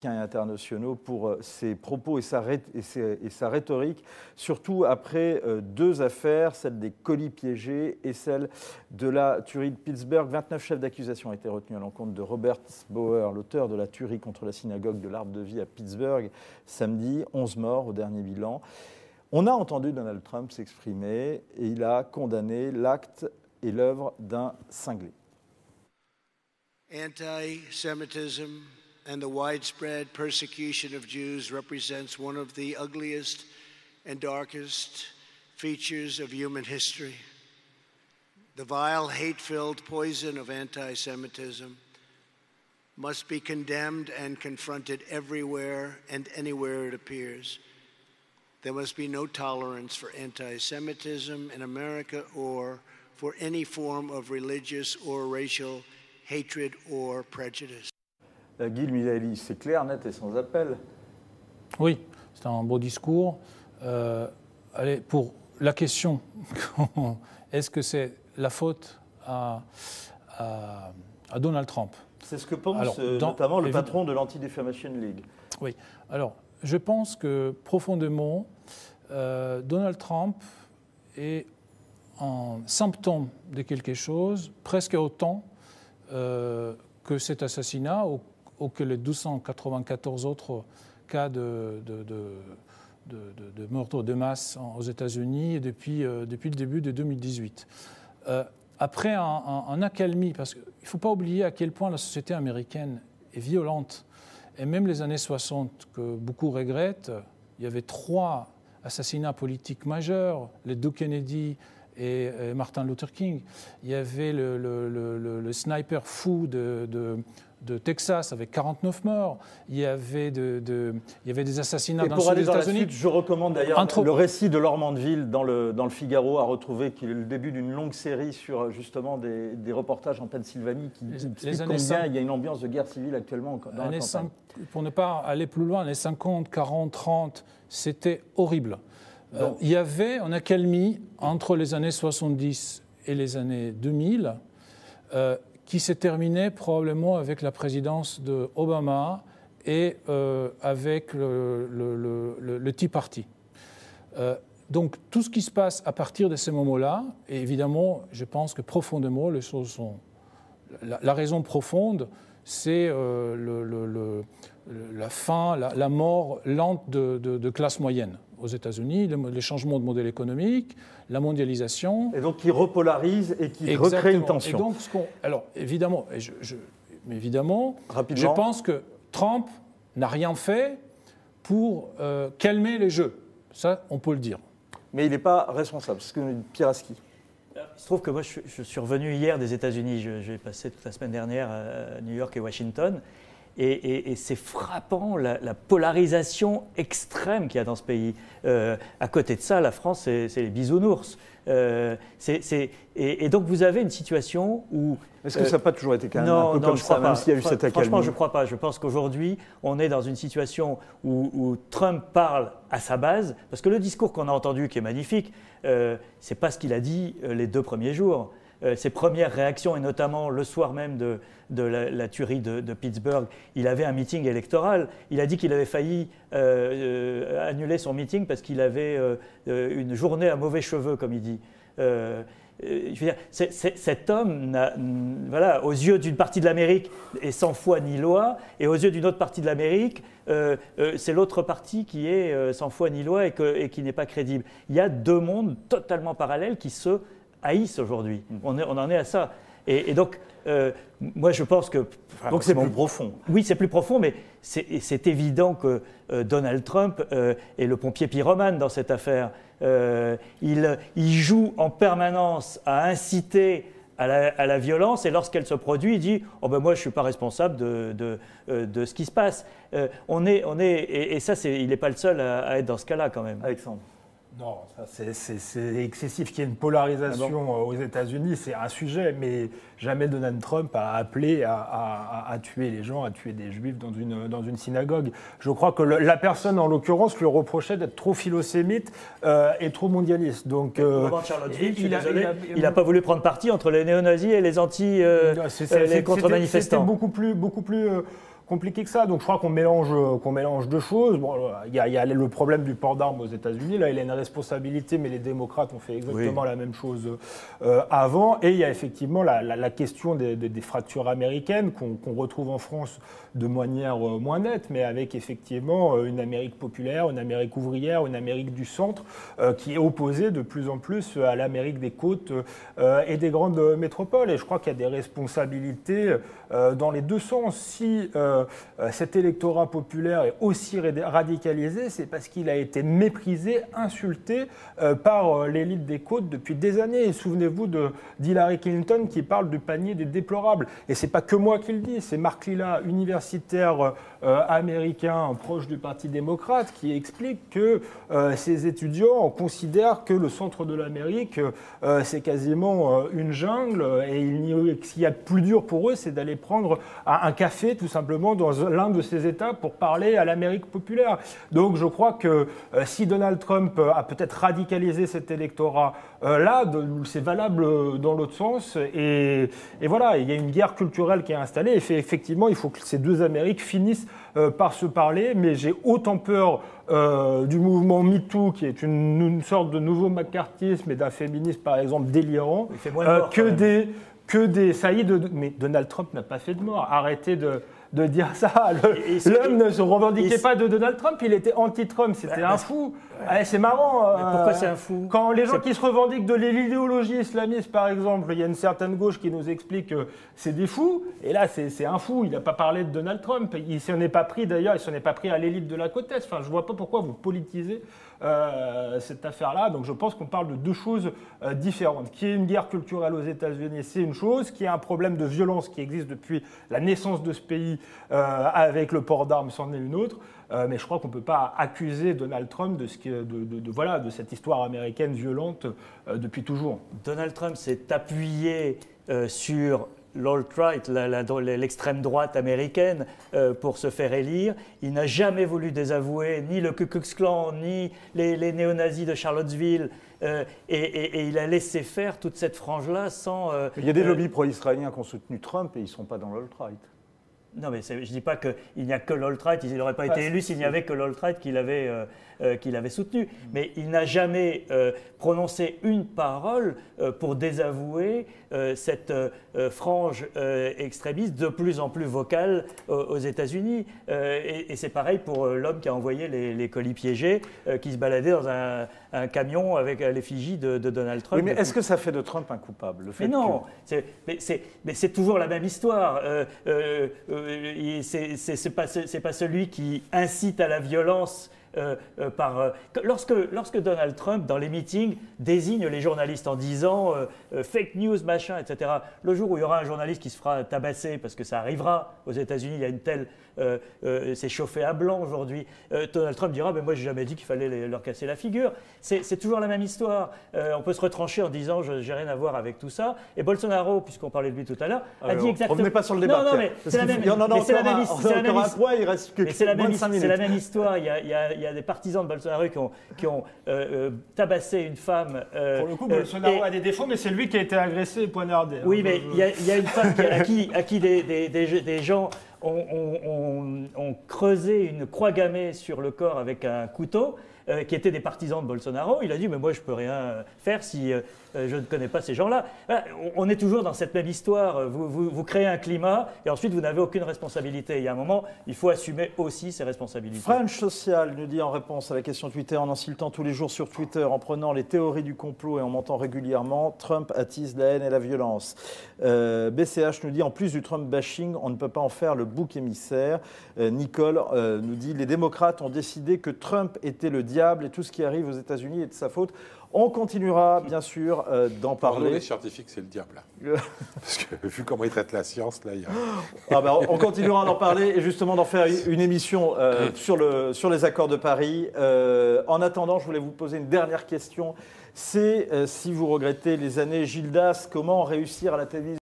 et internationaux pour ses propos et sa rhétorique, surtout après deux affaires, celle des colis piégés et celle de la tuerie de Pittsburgh. 29 chefs d'accusation ont été retenus à l'encontre de Robert Bauer, l'auteur de la tuerie contre la synagogue de l'Arbre de Vie à Pittsburgh, samedi, 11 morts au dernier bilan. On a entendu Donald Trump s'exprimer et il a condamné l'acte et l'œuvre d'un cinglé. Anti-Semitism and the widespread persecution of Jews represents one of the ugliest and darkest features of human history. The vile, hate-filled poison of anti-Semitism must be condemned and confronted everywhere and anywhere it appears. There must be no tolerance for anti-Semitism in America or for any form of religious or racial hatred or prejudice. Guy Mulali, c'est clair, net et sans appel. Oui, c'est un beau discours. Allez, pour la question, est-ce que c'est la faute à Donald Trump? C'est ce que pense notamment le patron de l'Anti-Defamation League. Oui, alors je pense que profondément, Donald Trump est un symptôme de quelque chose presque autant que cet assassinat ou que les 294 autres cas de meurtre de masse aux États-Unis depuis le début de 2018. Après un accalmie, parce qu'il ne faut pas oublier à quel point la société américaine est violente, et même les années 60 que beaucoup regrettent, il y avait 3 assassinats politiques majeurs, les deux Kennedy et Martin Luther King. Il y avait le sniper fou de Texas avec 49 morts. Il y avait des assassinats dans le sud des États-Unis. Je recommande d'ailleurs le récit de Laure Mandeville dans le Figaro à retrouver, qui est le début d'une longue série sur justement des reportages en Pennsylvanie qui expliquent combien il y a une ambiance de guerre civile actuellement dans la campagne. Pour ne pas aller plus loin, les 50, 40, 30, c'était horrible. Il y avait une accalmie entre les années 70 et les années 2000 qui s'est terminée probablement avec la présidence d'Obama et avec le Tea Party. Donc tout ce qui se passe à partir de ces moments-là, et évidemment, je pense que profondément, les choses sont... La raison profonde, c'est la fin, la mort lente de classe moyenne aux États-Unis, les changements de modèle économique, la mondialisation. Et donc qui repolarise et qui recrée une tension. Et donc, alors évidemment, je pense que Trump n'a rien fait pour calmer les jeux. Ça, on peut le dire. Mais il n'est pas responsable, c'est ce que nous dit Pierre Aski. Il se trouve que moi, je suis revenu hier des États-Unis. J'ai passé toute la semaine dernière à New York et Washington. Et c'est frappant la polarisation extrême qu'il y a dans ce pays. À côté de ça, la France, c'est les bisounours. Et donc vous avez une situation où... Est-ce que ça n'a pas toujours été quand même un peu comme ça, même s'il y a eu cette accalmie? Franchement, je ne crois pas. Je pense qu'aujourd'hui, on est dans une situation où Trump parle à sa base, parce que le discours qu'on a entendu, qui est magnifique, ce n'est pas ce qu'il a dit les 2 premiers jours. Ses premières réactions, et notamment le soir même de la tuerie de Pittsburgh, il avait un meeting électoral. Il a dit qu'il avait failli annuler son meeting parce qu'il avait une journée à mauvais cheveux, comme il dit. Je veux dire, cet homme, voilà, aux yeux d'une partie de l'Amérique, est sans foi ni loi, et aux yeux d'une autre partie de l'Amérique, c'est l'autre partie qui est sans foi ni loi et qui n'est pas crédible. Il y a 2 mondes totalement parallèles qui se haïssent aujourd'hui. On en est à ça. Et donc, moi, je pense que... Donc c'est plus profond. Oui, c'est plus profond, mais c'est évident que Donald Trump est le pompier pyromane dans cette affaire. Il joue en permanence à inciter à la violence, et lorsqu'elle se produit, il dit « Oh ben moi, je ne suis pas responsable de ce qui se passe ». Et ça, il n'est pas le seul à être dans ce cas-là, quand même. Alexandre. Non, c'est excessif qu'il y ait une polarisation aux États-Unis, c'est un sujet, mais jamais Donald Trump a appelé à tuer les gens, à tuer des Juifs dans une synagogue. Je crois que la personne, en l'occurrence, lui reprochait d'être trop philosémite et trop mondialiste. Donc, il n'a pas voulu prendre parti entre les néo-nazis et les contre-manifestants. C'était beaucoup plus compliqué que ça. Donc je crois qu'on mélange deux choses. Bon, il y a le problème du port d'armes aux États-Unis. Là, il a une responsabilité, mais les démocrates ont fait exactement la même chose avant. Et il y a effectivement la question des fractures américaines qu'on retrouve en France de manière moins nette, mais avec effectivement une Amérique populaire, une Amérique ouvrière, une Amérique du centre qui est opposée de plus en plus à l'Amérique des côtes et des grandes métropoles. Et je crois qu'il y a des responsabilités dans les deux sens. Si cet électorat populaire est aussi radicalisé, c'est parce qu'il a été méprisé, insulté par l'élite des côtes depuis des années. Et souvenez-vous d'Hillary Clinton qui parle du panier des déplorables. Et c'est pas que moi qui le dis, c'est Marc Lilla, universitaire américain proche du Parti démocrate, qui explique que ces étudiants considèrent que le centre de l'Amérique, c'est quasiment une jungle, et ce qu'il y a de plus dur pour eux, c'est d'aller prendre un café tout simplement dans l'un de ces États pour parler à l'Amérique populaire. Donc je crois que si Donald Trump a peut-être radicalisé cet électorat là, c'est valable dans l'autre sens. Et voilà, il y a une guerre culturelle qui est installée. Et effectivement, il faut que ces deux Amériques finissent par se parler. Mais j'ai autant peur du mouvement MeToo, qui est une sorte de nouveau macartisme et d'un féminisme, par exemple, délirant, que des saillies de... Mais Donald Trump n'a pas fait de mort. Arrêtez de dire ça. L'homme ne se revendiquait pas de Donald Trump, il était anti-Trump, c'était un fou. Ouais, c'est marrant. Mais pourquoi c'est un fou? Quand les gens qui se revendiquent de l'idéologie islamiste, par exemple, il y a une certaine gauche qui nous explique que c'est des fous, et là c'est un fou, il n'a pas parlé de Donald Trump, il ne s'en est pas pris d'ailleurs, il ne s'en est pas pris à l'élite de la côte Est. Enfin, je ne vois pas pourquoi vous politisez cette affaire-là. Donc je pense qu'on parle de deux choses différentes. Qu'il y ait une guerre culturelle aux États-Unis, c'est une chose. Qu'il y ait un problème de violence qui existe depuis la naissance de ce pays avec le port d'armes, c'en est une autre. Mais je crois qu'on ne peut pas accuser Donald Trump de cette histoire américaine violente depuis toujours. Donald Trump s'est appuyé sur l'alt-right, l'extrême droite américaine, pour se faire élire. Il n'a jamais voulu désavouer ni le Ku Klux Klan, ni les néo-nazis de Charlottesville. Et il a laissé faire toute cette frange-là sans... il y a des lobbies pro-israéliens qui ont soutenu Trump et ils ne sont pas dans l'alt-right. Non, mais je ne dis pas qu'il n'y a que l'alt-right. Il n'aurait pas été élu s'il n'y avait que l'alt-right qu'il avait soutenu. Mais il n'a jamais prononcé une parole pour désavouer cette frange extrémiste de plus en plus vocale aux États-Unis. Et c'est pareil pour l'homme qui a envoyé les colis piégés, qui se baladait dans un camion avec l'effigie de Donald Trump. Oui, mais est-ce que ça fait de Trump un coupable, le fait Mais non, mais c'est toujours la même histoire. C'est pas celui qui incite à la violence. Lorsque Donald Trump, dans les meetings, désigne les journalistes en disant fake news, machin, etc., le jour où il y aura un journaliste qui se fera tabasser, parce que ça arrivera aux États-Unis, il y a une telle... c'est chauffé à blanc aujourd'hui, Donald Trump dira moi j'ai jamais dit qu'il fallait leur casser la figure. C'est toujours la même histoire. On peut se retrancher en disant j'ai rien à voir avec tout ça. Et Bolsonaro, puisqu'on parlait de lui tout à l'heure, a dit exactement... Revenez pas sur le débat. Non, mais c'est la même histoire. Il y a des partisans de Bolsonaro qui ont tabassé une femme. Pour le coup, Bolsonaro a des défauts, mais c'est lui qui a été agressé et poignardé. Oui, mais il y a une femme à qui des gens ont creusé une croix gammée sur le corps avec un couteau, qui étaient des partisans de Bolsonaro. Il a dit mais moi je ne peux rien faire si je ne connais pas ces gens-là. On est toujours dans cette même histoire. Vous créez un climat et ensuite vous n'avez aucune responsabilité. Il y a un moment, il faut assumer aussi ses responsabilités. French Social nous dit en réponse à la question Twitter, en insultant tous les jours sur Twitter, en prenant les théories du complot et en mentant régulièrement, Trump attise la haine et la violence. BCH nous dit en plus du Trump bashing, on ne peut pas en faire le bouc émissaire. Nicole nous dit les démocrates ont décidé que Trump était le diable et tout ce qui arrive aux États-Unis est de sa faute. On continuera bien sûr d'en parler. Les scientifiques, c'est le diable. Parce que vu comment ils traitent la science, là, il y a... on continuera d'en parler et justement d'en faire une émission sur les accords de Paris. En attendant, je voulais vous poser une dernière question. C'est si vous regrettez les années Gildas, comment réussir à la télévision ?